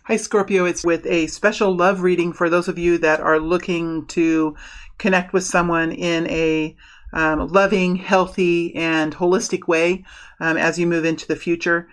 Hi, Scorpio. It's with a special love reading for those of you that are looking to connect with someone in a loving, healthy, and holistic way as you move into the future.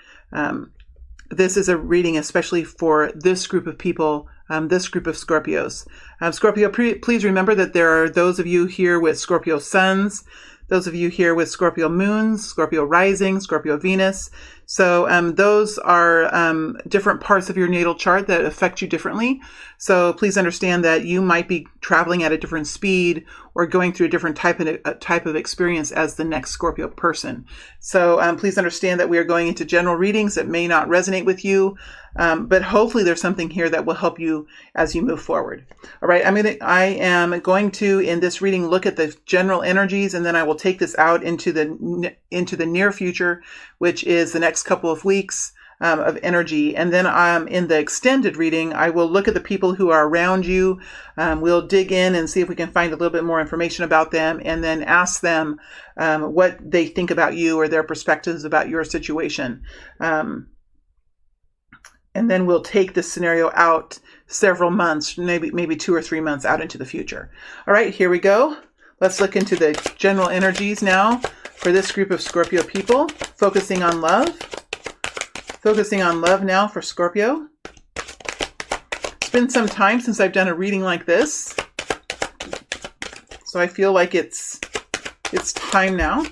This is a reading especially for this group of people, this group of Scorpios. Scorpio, please remember that there are those of you here with Scorpio suns, those of you here with Scorpio moons, Scorpio rising, Scorpio Venus. So those are different parts of your natal chart that affect you differently. So please understand that you might be traveling at a different speed or going through a different type of experience as the next Scorpio person. So please understand that we are going into general readings that may not resonate with you, but hopefully there's something here that will help you as you move forward. All right, I am going to, in this reading, look at the general energies, and then I will take this out into the near future, which is the next couple of weeks of energy. And then in the extended reading, I will look at the people who are around you. We'll dig in and see if we can find a little bit more information about them, and then ask them what they think about you or their perspectives about your situation. And then we'll take this scenario out several months, maybe 2 or 3 months out into the future. All right, here we go. Let's look into the general energies now for this group of Scorpio people, focusing on love. Focusing on love now for Scorpio. It's been some time since I've done a reading like this, so I feel like it's time now.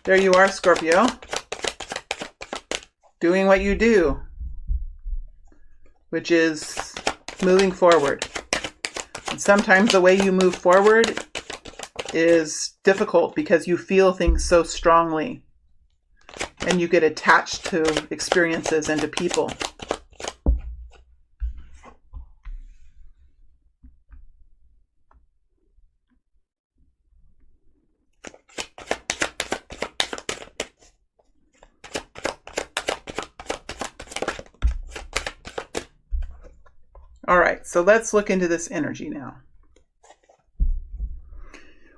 There you are, Scorpio, doing what you do, which is moving forward. And sometimes the way you move forward is difficult because you feel things so strongly and you get attached to experiences and to people. All right, so let's look into this energy now.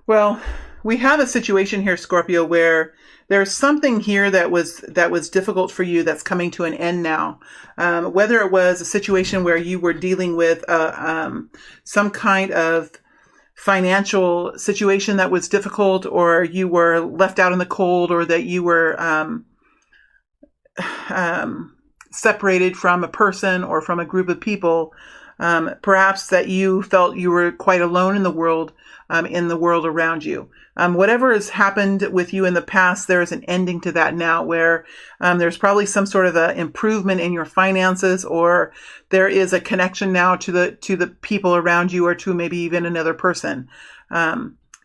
Well, we have a situation here, Scorpio, where there's something here that was difficult for you that's coming to an end now. Whether it was a situation where you were dealing with some kind of financial situation that was difficult, or you were left out in the cold, or that you were separated from a person or from a group of people. Perhaps that you felt you were quite alone in the world around you. Whatever has happened with you in the past, there is an ending to that now, where there's probably some sort of an improvement in your finances, or there is a connection now to the people around you, or to maybe even another person.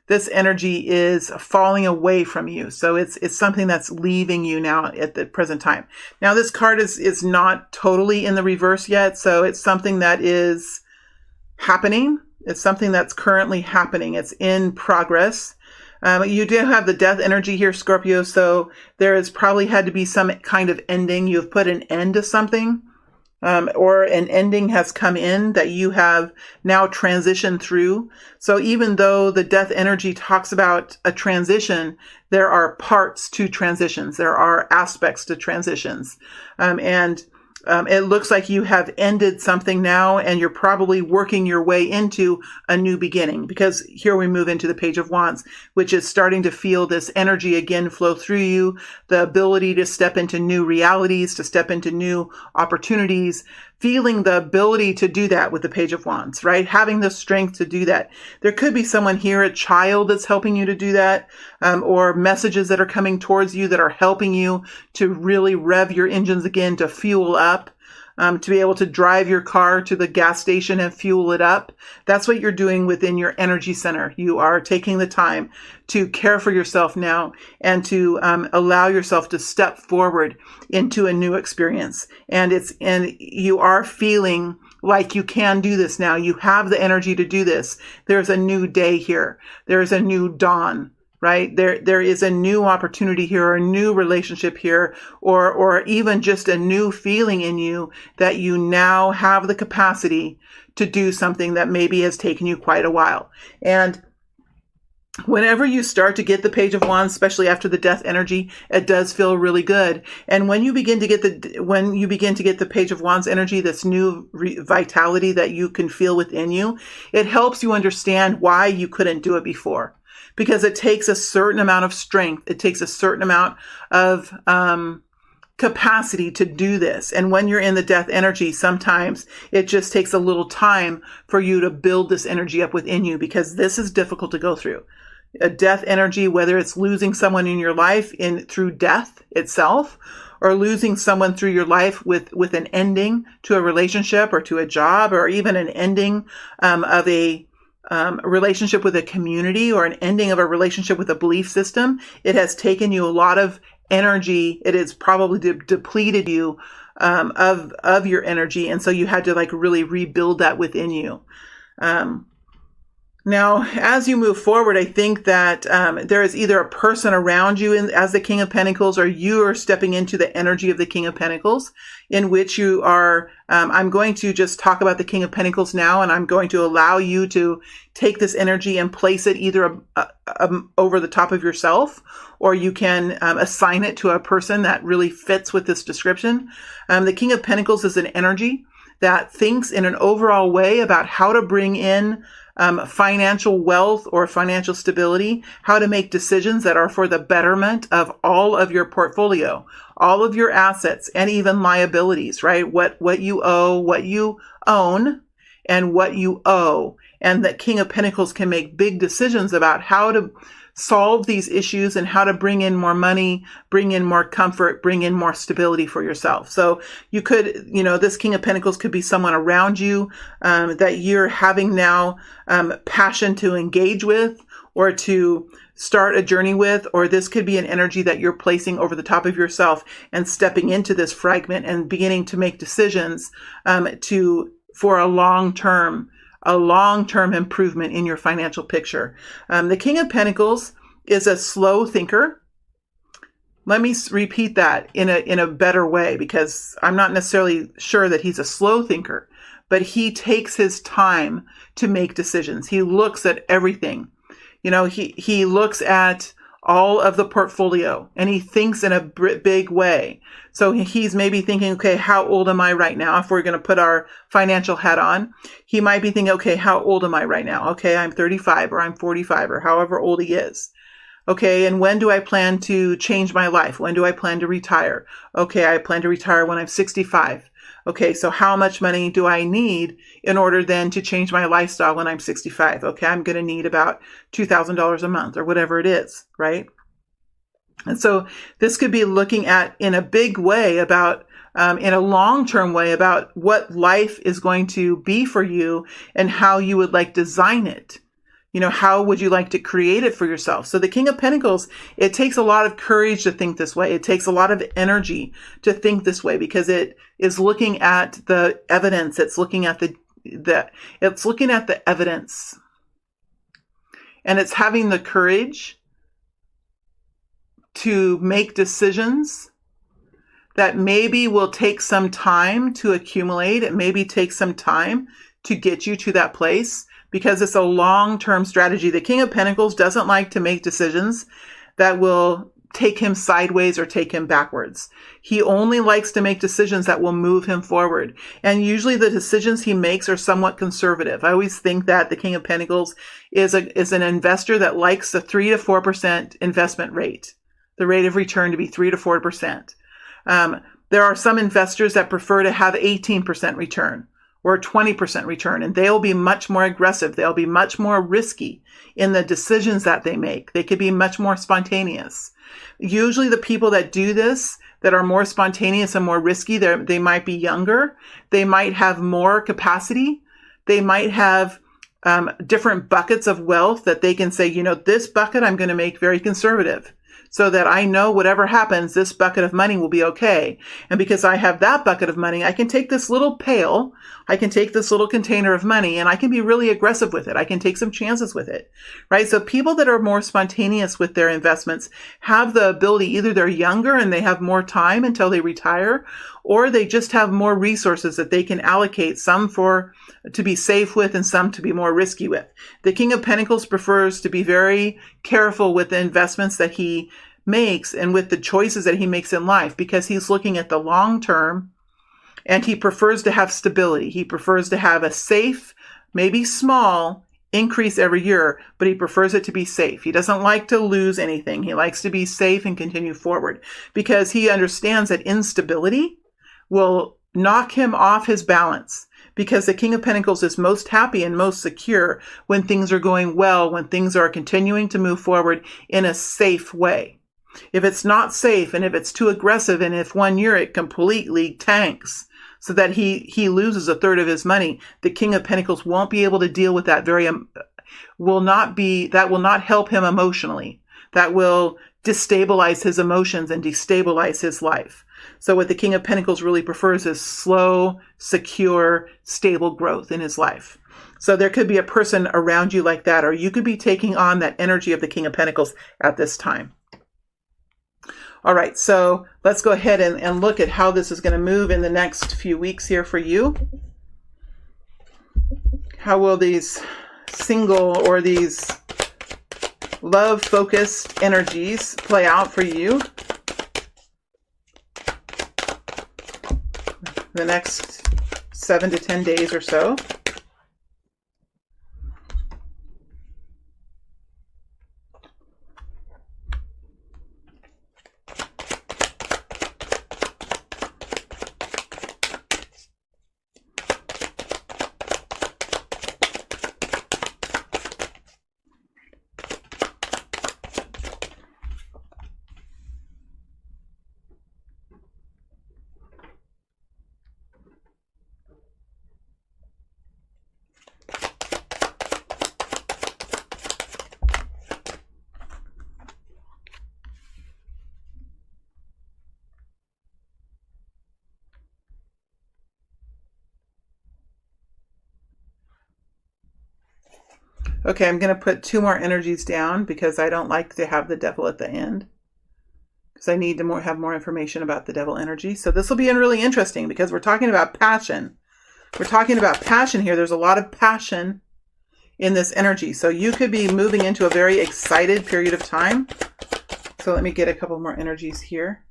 This energy is falling away from you. So it's something that's leaving you now at the present time. Now, this card is not totally in the reverse yet. So it's something that is happening. It's something that's currently happening. It's in progress. You do have the death energy here, Scorpio. So there has probably had to be some kind of ending. You've put an end to something. Or an ending has come in that you have now transitioned through. So even though the death energy talks about a transition, there are parts to transitions. There are aspects to transitions. It looks like you have ended something now, and you're probably working your way into a new beginning, because here we move into the Page of Wands, which is starting to feel this energy again flow through you, the ability to step into new realities, to step into new opportunities, feeling the ability to do that with the Page of Wands, right? Having the strength to do that. There could be someone here, a child, that's helping you to do that, or messages that are coming towards you that are helping you to really rev your engines again, to fuel up, to be able to drive your car to the gas station and fuel it up. That's what you're doing within your energy center. You are taking the time to care for yourself now, and to allow yourself to step forward into a new experience. And you are feeling like you can do this now. You have the energy to do this. There's a new day here. There's a new dawn right? There is a new opportunity here, or a new relationship here, or even just a new feeling in you that you now have the capacity to do something that maybe has taken you quite a while. And whenever you start to get the Page of Wands, especially after the death energy, it does feel really good. And when you begin to get the Page of Wands energy, this new vitality that you can feel within you, it helps you understand why you couldn't do it before. Because it takes a certain amount of strength. It takes a certain amount of capacity to do this. And when you're in the death energy, sometimes it just takes a little time for you to build this energy up within you, because this is difficult to go through. A death energy, whether it's losing someone in your life through death itself, or losing someone through your life with an ending to a relationship or to a job, or even an ending of a relationship with a community, or an ending of a relationship with a belief system. It has taken you a lot of energy. It has probably depleted you of your energy. And so you had to really rebuild that within you. Now, as you move forward, I think that there is either a person around you as the King of Pentacles, or you are stepping into the energy of the King of Pentacles, in which you are, I'm going to just talk about the King of Pentacles now, and I'm going to allow you to take this energy and place it either over the top of yourself, or you can assign it to a person that really fits with this description. The King of Pentacles is an energy that thinks in an overall way about how to bring in financial wealth or financial stability, how to make decisions that are for the betterment of all of your portfolio, all of your assets, and even liabilities, right? What you owe, what you own, and what you owe. And that King of Pentacles can make big decisions about how to solve these issues and how to bring in more money, bring in more comfort, bring in more stability for yourself. So you could, this King of Pentacles could be someone around you that you're having now passion to engage with, or to start a journey with, or this could be an energy that you're placing over the top of yourself and stepping into this fragment and beginning to make decisions for a long-term improvement in your financial picture. The King of Pentacles is a slow thinker. Let me repeat that in a better way, because I'm not necessarily sure that he's a slow thinker, but he takes his time to make decisions. He looks at everything. He looks at all of the portfolio, and he thinks in a big way. So he's maybe thinking, okay, how old am I right now? If we're going to put our financial hat on, he might be thinking, okay, how old am I right now? Okay, I'm 35, or I'm 45, or however old he is. Okay, and when do I plan to change my life? When do I plan to retire? Okay, I plan to retire when I'm 65. Okay, so how much money do I need in order then to change my lifestyle when I'm 65? Okay, I'm going to need about $2,000 a month, or whatever it is, right? And so this could be looking at, in a big way, about in a long-term way, about what life is going to be for you and how you would like design it. How would you like to create it for yourself? So the King of Pentacles, it takes a lot of courage to think this way. It takes a lot of energy to think this way, because it is looking at the evidence. It's looking at it's looking at the evidence, and it's having the courage to make decisions that maybe will take some time to accumulate. It maybe takes some time to get you to that place, because it's a long-term strategy. The King of Pentacles doesn't like to make decisions that will take him sideways or take him backwards. He only likes to make decisions that will move him forward. And usually the decisions he makes are somewhat conservative. I always think that the King of Pentacles is an investor that likes the 3 to 4% investment rate, the rate of return to be 3 to 4%. There are some investors that prefer to have 18% return, or 20% return, and they'll be much more aggressive. They'll be much more risky in the decisions that they make. They could be much more spontaneous. Usually the people that do this, that are more spontaneous and more risky, they might be younger. They might have more capacity. They might have different buckets of wealth that they can say, this bucket I'm going to make very conservative. so that I know whatever happens, this bucket of money will be okay. And because I have that bucket of money, I can take this little pail, I can take this little container of money, and I can be really aggressive with it. I can take some chances with it, right? So people that are more spontaneous with their investments have the ability, either they're younger and they have more time until they retire, or they just have more resources that they can allocate, some to be safe with and some to be more risky with. The King of Pentacles prefers to be very careful with the investments that he makes and with the choices that he makes in life, because he's looking at the long term, and he prefers to have stability. He prefers to have a safe, maybe small increase every year, but he prefers it to be safe. He doesn't like to lose anything. He likes to be safe and continue forward, because he understands that instability will knock him off his balance, because the King of Pentacles is most happy and most secure when things are going well, when things are continuing to move forward in a safe way. If it's not safe, and if it's too aggressive, and if one year it completely tanks so that he loses a third of his money, the King of Pentacles won't be able to deal with that. That will not help him emotionally. That will destabilize his emotions and destabilize his life. So what the King of Pentacles really prefers is slow, secure, stable growth in his life. So there could be a person around you like that, or you could be taking on that energy of the King of Pentacles at this time. All right, so let's go ahead and look at how this is going to move in the next few weeks here for you. How will these single or these love-focused energies play out for you the next 7 to 10 days or so? Okay, I'm going to put 2 more energies down because I don't like to have the devil at the end, because I need to have more information about the devil energy. So this will be really interesting because we're talking about passion. We're talking about passion here. There's a lot of passion in this energy. So you could be moving into a very excited period of time. So let me get a couple more energies here.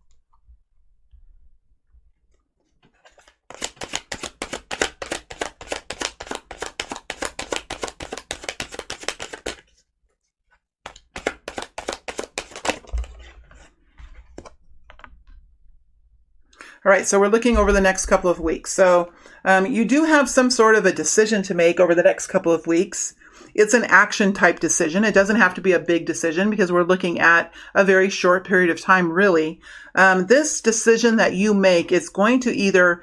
All right, so we're looking over the next couple of weeks. So you do have some sort of a decision to make over the next couple of weeks. It's an action type decision. It doesn't have to be a big decision because we're looking at a very short period of time, really. This decision that you make is going to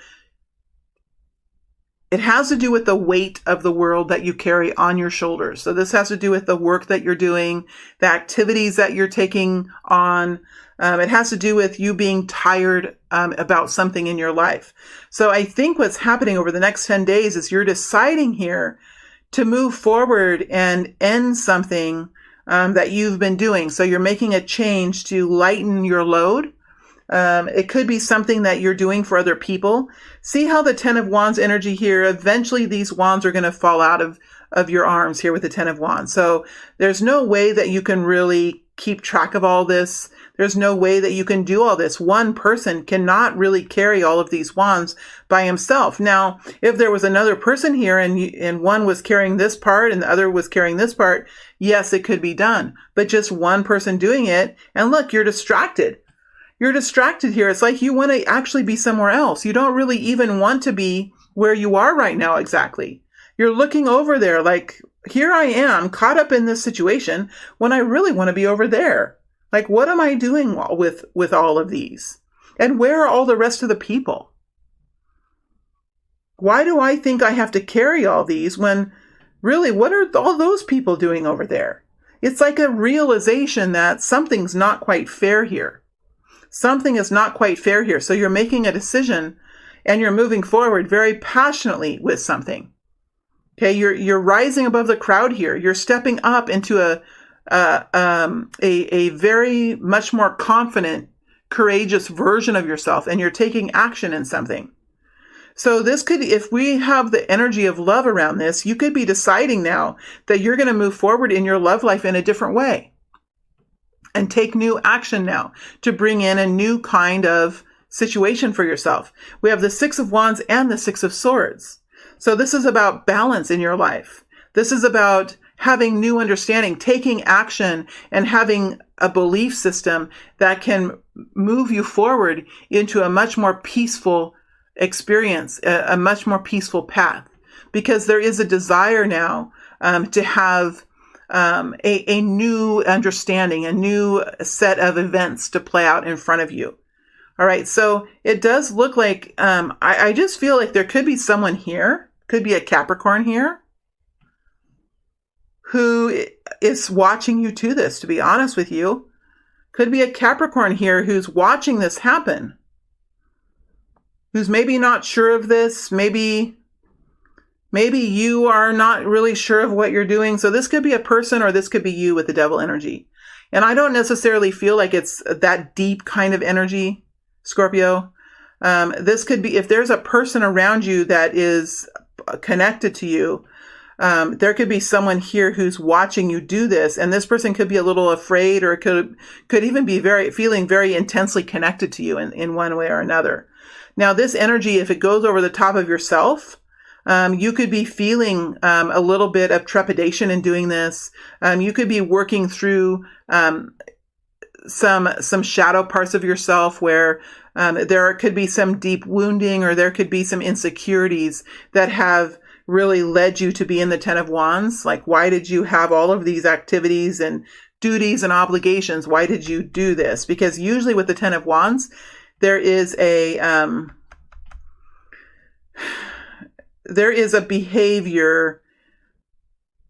it has to do with the weight of the world that you carry on your shoulders. So this has to do with the work that you're doing, the activities that you're taking on. It has to do with you being tired about something in your life. So I think what's happening over the next 10 days is you're deciding here to move forward and end something that you've been doing. So you're making a change to lighten your load. It could be something that you're doing for other people. See how the 10 of Wands energy here, eventually these wands are going to fall out of your arms here with the 10 of Wands. So there's no way that you can really keep track of all this. There's no way that you can do all this. One person cannot really carry all of these wands by himself. Now, if there was another person here and one was carrying this part and the other was carrying this part, yes, it could be done. But just one person doing it, and look, you're distracted. You're distracted here. It's like you want to actually be somewhere else. You don't really even want to be where you are right now exactly. You're looking over there like, here I am caught up in this situation when I really want to be over there. Like, what am I doing with all of these? And where are all the rest of the people? Why do I think I have to carry all these when really, what are all those people doing over there? it's like a realization that something's not quite fair here. Something is not quite fair here. So you're making a decision and you're moving forward very passionately with something. Okay, you're rising above the crowd here. You're stepping up into a very much more confident, courageous version of yourself, and you're taking action in something. So this could, if we have the energy of love around this, you could be deciding now that you're going to move forward in your love life in a different way and take new action now to bring in a new kind of situation for yourself. We have the Six of Wands and the Six of Swords. So this is about balance in your life. This is about having new understanding, taking action, and having a belief system that can move you forward into a much more peaceful experience, a much more peaceful path, because there is a desire now to have a new understanding, a new set of events to play out in front of you. All right, so it does look like, I just feel like there could be someone here, could be a Capricorn here, who is watching you to this, to be honest with you. Could be a Capricorn here who's watching this happen, who's maybe not sure of this. Maybe you are not really sure of what you're doing. So this could be a person, or this could be you with the devil energy. And I don't necessarily feel like it's that deep kind of energy, Scorpio. This could be, if there's a person around you that is connected to you, there could be someone here who's watching you do this, and this person could be a little afraid, or could even be feeling very intensely connected to you in one way or another. Now, this energy, if it goes over the top of yourself, you could be feeling a little bit of trepidation in doing this. You could be working through some shadow parts of yourself where there could be some deep wounding, or there could be some insecurities that have really led you to be in the Ten of Wands. Like, why did you have all of these activities and duties and obligations? Why did you do this? Because usually with the Ten of Wands, there is a behavior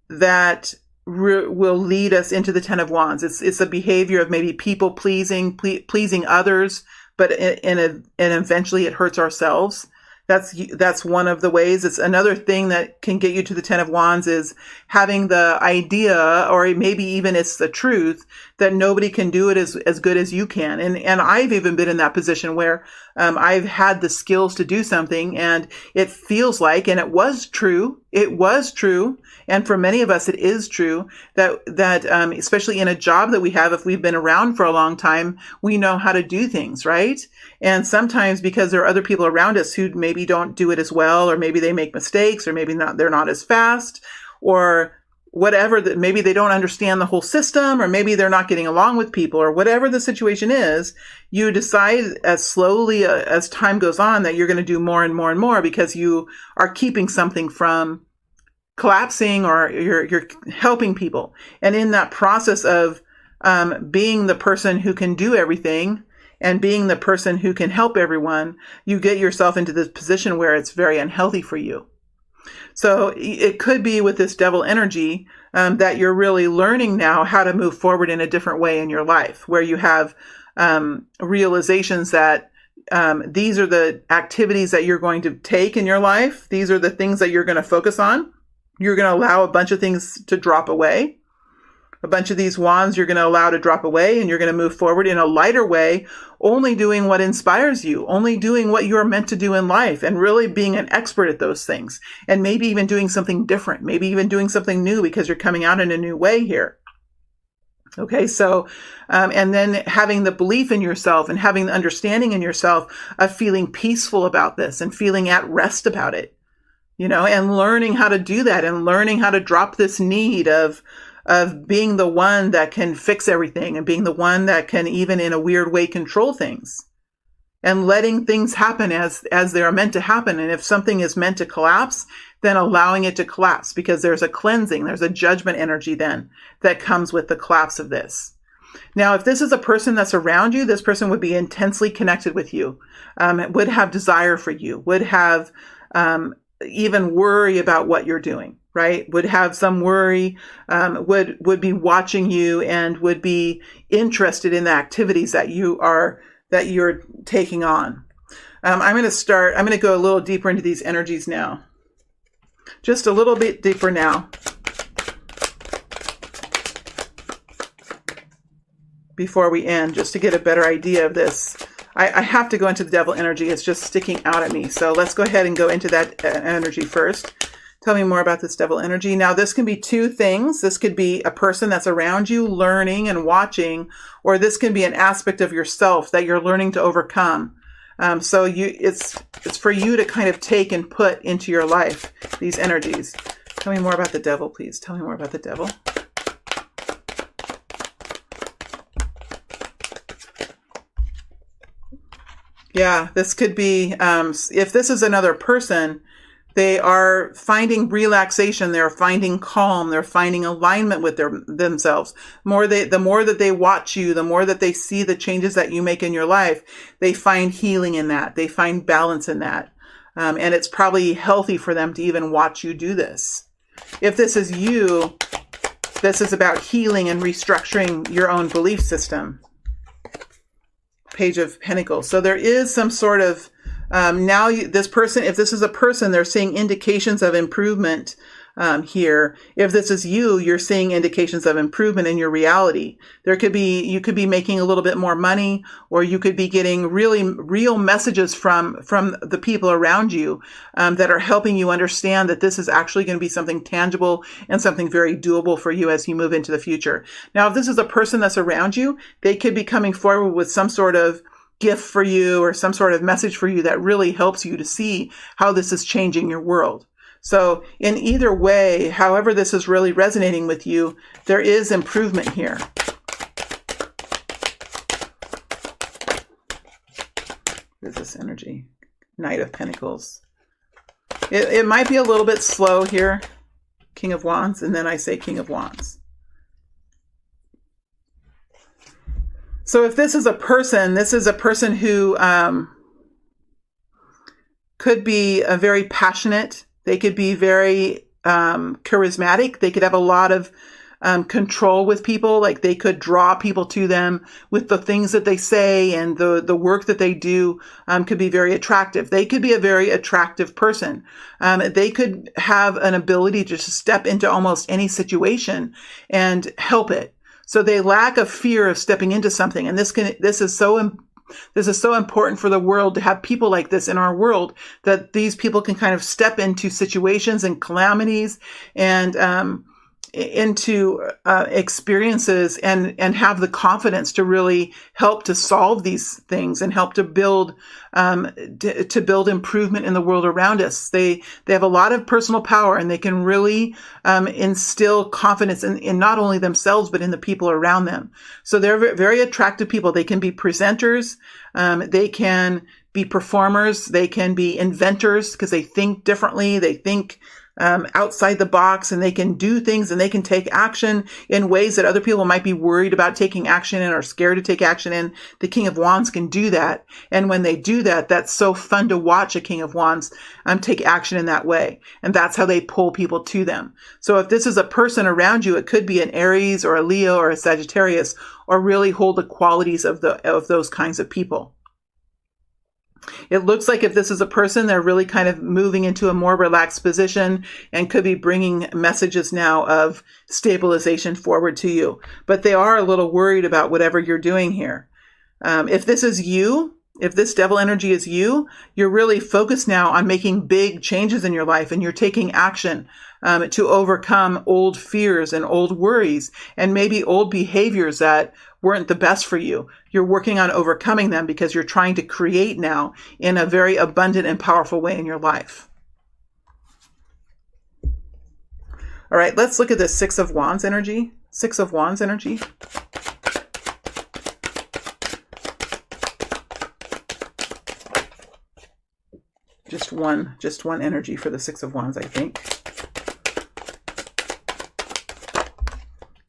that will lead us into the Ten of Wands. It's a behavior of maybe people pleasing others, but and eventually it hurts ourselves. That's one of the ways. It's another thing that can get you to the Ten of Wands is having the idea, or maybe even it's the truth, that nobody can do it as good as you can. And I've even been in that position where I've had the skills to do something, and it feels like, and it was true, and for many of us it is true, that especially in a job that we have, if we've been around for a long time, we know how to do things, right? And sometimes because there are other people around us who maybe don't do it as well, or maybe they make mistakes, or maybe they're not as fast, or whatever, that maybe they don't understand the whole system, or maybe they're not getting along with people, or whatever the situation is, you decide as slowly as time goes on that you're going to do more and more and more, because you are keeping something from collapsing, or you're helping people. And in that process of being the person who can do everything, and being the person who can help everyone, you get yourself into this position where it's very unhealthy for you. So it could be with this devil energy that you're really learning now how to move forward in a different way in your life, where you have realizations that these are the activities that you're going to take in your life. These are the things that you're going to focus on. You're going to allow a bunch of things to drop away. A bunch of these wands you're going to allow to drop away, and you're going to move forward in a lighter way, only doing what inspires you, only doing what you're meant to do in life, and really being an expert at those things, and maybe even doing something different, maybe even doing something new, because you're coming out in a new way here. Okay, so, and then having the belief in yourself and having the understanding in yourself of feeling peaceful about this and feeling at rest about it, and learning how to do that, and learning how to drop this need of being the one that can fix everything, and being the one that can even in a weird way control things, and letting things happen as they are meant to happen. And if something is meant to collapse, then allowing it to collapse, because there's a cleansing, there's a judgment energy then that comes with the collapse of this. Now, if this is a person that's around you, this person would be intensely connected with you, would have desire for you, would have even worry about what you're doing, right? Would have some worry, would be watching you and would be interested in the activities that you're taking on. I'm going to go a little deeper into these energies now. Just a little bit deeper now. Before we end, just to get a better idea of this. I have to go into the devil energy. It's just sticking out at me. So let's go ahead and go into that energy first. Tell me more about this devil energy. Now, this can be two things. This could be a person that's around you learning and watching, or this can be an aspect of yourself that you're learning to overcome. So it's for you to kind of take and put into your life, these energies. Tell me more about the devil, please. Tell me more about the devil. Yeah, this could be, if this is another person, they are finding relaxation, they're finding calm, they're finding alignment with themselves. The more that they watch you, the more that they see the changes that you make in your life, they find healing in that. They find balance in that. And it's probably healthy for them to even watch you do this. If this is you, this is about healing and restructuring your own belief system. Page of Pentacles. So there is some sort of, this person, if this is a person, they're seeing indications of improvement here. If this is you, you're seeing indications of improvement in your reality. You could be making a little bit more money, or you could be getting really real messages from the people around you that are helping you understand that this is actually going to be something tangible and something very doable for you as you move into the future. Now, if this is a person that's around you, they could be coming forward with some sort of gift for you or some sort of message for you that really helps you to see how this is changing your world. So in either way, however this is really resonating with you, there is improvement here. What is this energy? Knight of Pentacles. It might be a little bit slow here. King of Wands, and then I say King of Wands. So if this is a person who could be very passionate. They could be very charismatic. They could have a lot of control with people. Like they could draw people to them with the things that they say, and the work that they do could be very attractive. They could be a very attractive person. They could have an ability to just step into almost any situation and help it. So they lack a fear of stepping into something. And this is so important for the world to have people like this in our world, that these people can kind of step into situations and calamities and into experiences and have the confidence to really help to solve these things and help to build improvement in the world around us. They have a lot of personal power, and they can really instill confidence in not only themselves but in the people around them. So they're very attractive people. They can be presenters, they can be performers, they can be inventors because they think differently, they think outside the box, and they can do things and they can take action in ways that other people might be worried about taking action in or scared to take action in. The King of Wands can do that. And when they do that, that's so fun to watch a King of Wands take action in that way. And that's how they pull people to them. So if this is a person around you, it could be an Aries or a Leo or a Sagittarius, or really hold the qualities of those kinds of people. It looks like if this is a person, they're really kind of moving into a more relaxed position and could be bringing messages now of stabilization forward to you. But they are a little worried about whatever you're doing here. If this is you, if this devil energy is you, you're really focused now on making big changes in your life, and you're taking action to overcome old fears and old worries and maybe old behaviors that weren't the best for you. You're working on overcoming them because you're trying to create now in a very abundant and powerful way in your life. All right, let's look at the Six of Wands energy. Six of Wands energy. Just one energy for the Six of Wands, I think.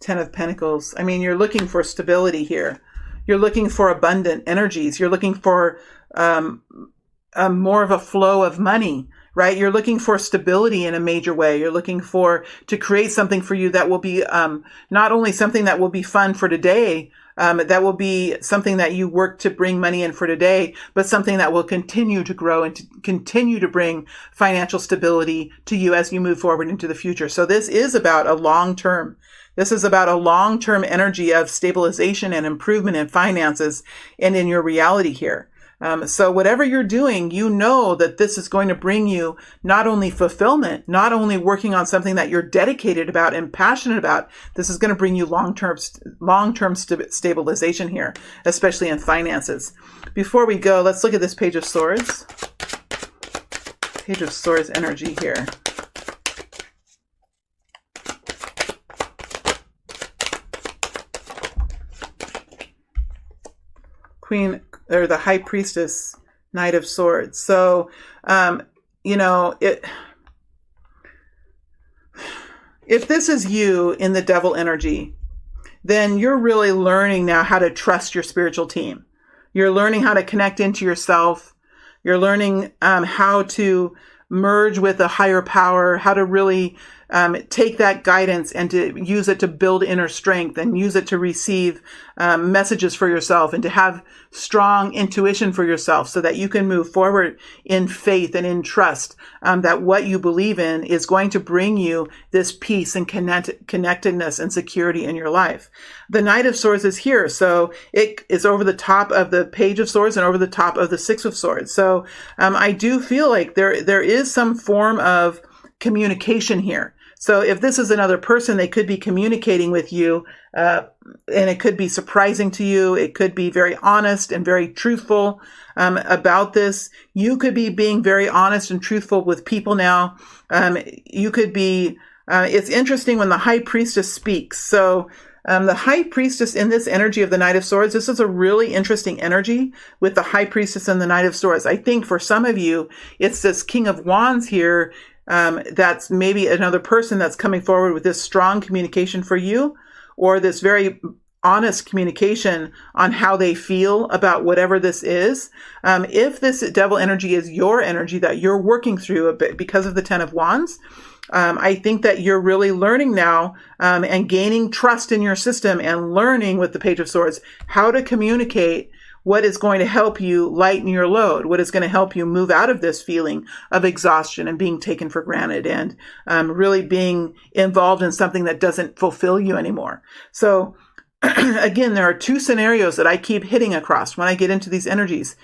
Ten of Pentacles. I mean, you're looking for stability here. You're looking for abundant energies. You're looking for more of a flow of money, right? You're looking for stability in a major way. You're looking to create something for you that will be not only something that will be fun for today, that will be something that you work to bring money in for today, but something that will continue to grow and to continue to bring financial stability to you as you move forward into the future. So this is about a long-term energy of stabilization and improvement in finances and in your reality here. So whatever you're doing, you know that this is going to bring you not only fulfillment, not only working on something that you're dedicated about and passionate about. This is going to bring you long-term stabilization here, especially in finances. Before we go, let's look at this Page of Swords. Page of Swords energy here. Queen, or the High Priestess, Knight of Swords. So, if this is you in the devil energy, then you're really learning now how to trust your spiritual team. You're learning how to connect into yourself. You're learning how to merge with a higher power, how to really take that guidance and to use it to build inner strength and use it to receive messages for yourself and to have strong intuition for yourself so that you can move forward in faith and in trust that what you believe in is going to bring you this peace and connectedness and security in your life. The Knight of Swords is here. So it is over the top of the Page of Swords and over the top of the Six of Swords. So I do feel like there is some form of communication here. So if this is another person, they could be communicating with you, and it could be surprising to you. It could be very honest and very truthful about this. You could be being very honest and truthful with people now. You could be, it's interesting when the High Priestess speaks. So the High Priestess in this energy of the Knight of Swords, this is a really interesting energy with the High Priestess and the Knight of Swords. I think for some of you, it's this King of Wands here. That's maybe another person that's coming forward with this strong communication for you, or this very honest communication on how they feel about whatever this is. If this devil energy is your energy that you're working through a bit because of the Ten of Wands, I think that you're really learning now and gaining trust in your system and learning with the Page of Swords how to communicate what is going to help you lighten your load, what is going to help you move out of this feeling of exhaustion and being taken for granted and really being involved in something that doesn't fulfill you anymore. So again, there are two scenarios that I keep hitting across when I get into these energies.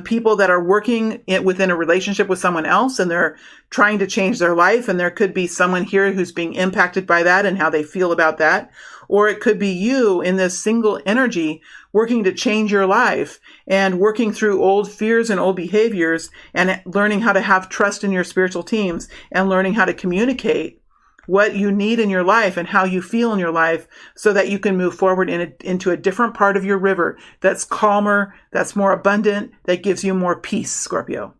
People that are working within a relationship with someone else and they're trying to change their life, and there could be someone here who's being impacted by that and how they feel about that. Or it could be you in this single energy working to change your life and working through old fears and old behaviors and learning how to have trust in your spiritual teams and learning how to communicate what you need in your life and how you feel in your life so that you can move forward into a different part of your river that's calmer, that's more abundant, that gives you more peace, Scorpio.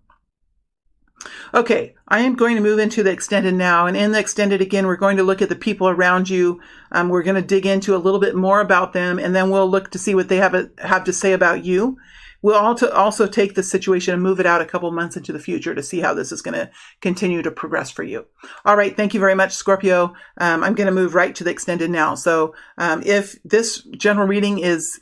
Okay, I am going to move into the extended now. And in the extended, again, we're going to look at the people around you. We're going to dig into a little bit more about them, and then we'll look to see what they have to say about you. We'll also take the situation and move it out a couple months into the future to see how this is going to continue to progress for you. All right, thank you very much, Scorpio. I'm going to move right to the extended now. So if this general reading is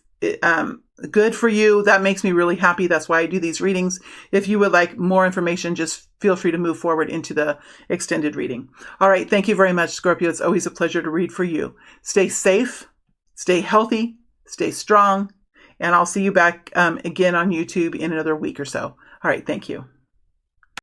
good for you, that makes me really happy. That's why I do these readings. If you would like more information, just feel free to move forward into the extended reading. All right, thank you very much, Scorpio. It's always a pleasure to read for you. Stay safe, stay healthy, stay strong, and I'll see you back again on YouTube in another week or so. All right, thank you.